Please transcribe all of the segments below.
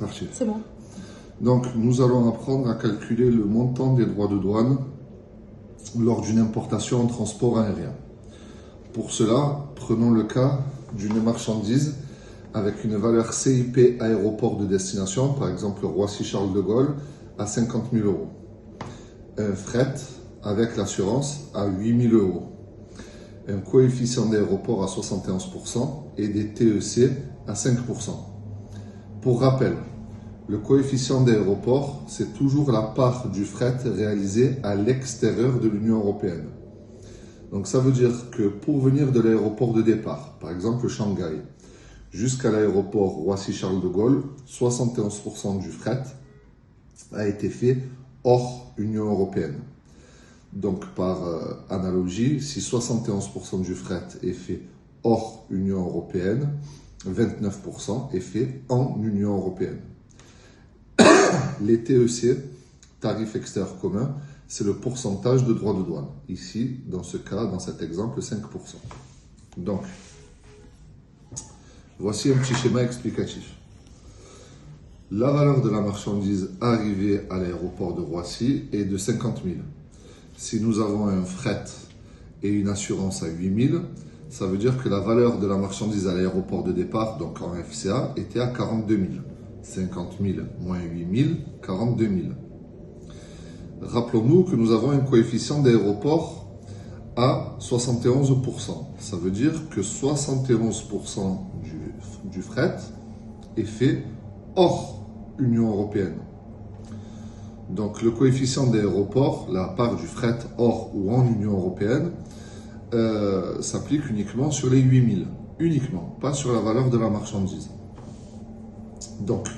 Parti. C'est bon. Donc, nous allons apprendre à calculer le montant des droits de douane lors d'une importation en transport aérien. Pour cela, prenons le cas d'une marchandise avec une valeur CIP aéroport de destination, par exemple Roissy-Charles de Gaulle, à 50 000 euros. Un fret avec l'assurance à 8 000 euros. Un coefficient d'aéroport à 71% et des TEC à 5%. Pour rappel, le coefficient d'aéroport, c'est toujours la part du fret réalisé à l'extérieur de l'Union européenne. Donc ça veut dire que pour venir de l'aéroport de départ, par exemple Shanghai, jusqu'à l'aéroport Roissy-Charles de Gaulle, 71% du fret a été fait hors Union européenne. Donc par analogie, si 71% du fret est fait hors Union européenne, 29% est fait en Union européenne. Les TEC, tarifs extérieurs communs, c'est le pourcentage de droits de douane. Ici, dans ce cas, dans cet exemple, 5%. Donc, voici un petit schéma explicatif. La valeur de la marchandise arrivée à l'aéroport de Roissy est de 50 000. Si nous avons un fret et une assurance à 8 000, ça veut dire que la valeur de la marchandise à l'aéroport de départ, donc en FCA, était à 42 000. 50 000 moins 8 000, 42 000. Rappelons-nous que nous avons un coefficient d'aéroport à 71%. Ça veut dire que 71% du fret est fait hors Union européenne. Donc le coefficient d'aéroport, la part du fret hors ou en Union européenne, s'applique uniquement sur les 8 000. Uniquement, pas sur la valeur de la marchandise. Donc,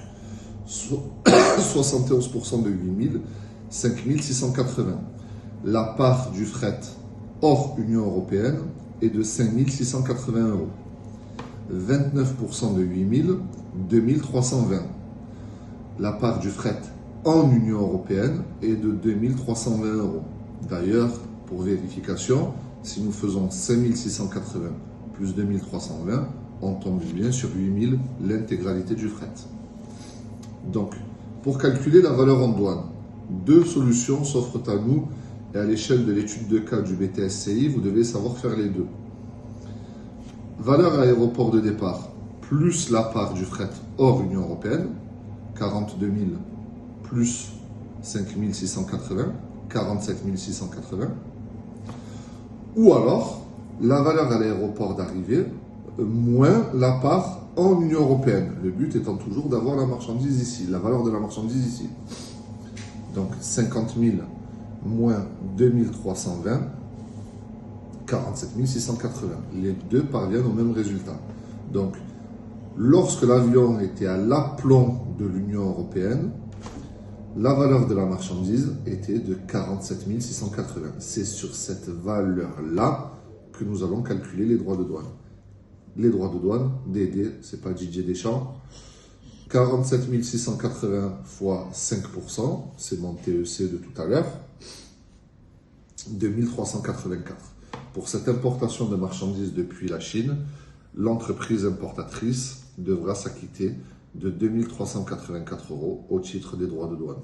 71% de 8 000, 5 680. La part du fret hors Union européenne est de 5 680 euros. 29% de 8 000, 2 320. La part du fret en Union européenne est de 2 320 euros. D'ailleurs, pour vérification, si nous faisons 5 680 plus 2 320, on tombe bien sur 8 000, l'intégralité du fret. Donc, pour calculer la valeur en douane, deux solutions s'offrent à nous et à l'échelle de l'étude de cas du BTSCI, vous devez savoir faire les deux. Valeur à aéroport de départ plus la part du fret hors Union européenne, 42 000 plus 5 680, 47 680. Ou alors, la valeur à l'aéroport d'arrivée moins la part en Union européenne. Le but étant toujours d'avoir la marchandise ici, la valeur de la marchandise ici. Donc 50 000 moins 2 320, 47 680. Les deux parviennent au même résultat. Donc, lorsque l'avion était à l'aplomb de l'Union européenne, la valeur de la marchandise était de 47 680. C'est sur cette valeur-là que nous allons calculer les droits de douane. Les droits de douane, DD, c'est pas Didier Deschamps. 47 680 fois 5%, c'est mon TEC de tout à l'heure, 2384. Pour cette importation de marchandises depuis la Chine, l'entreprise importatrice devra s'acquitter de 2384 euros au titre des droits de douane.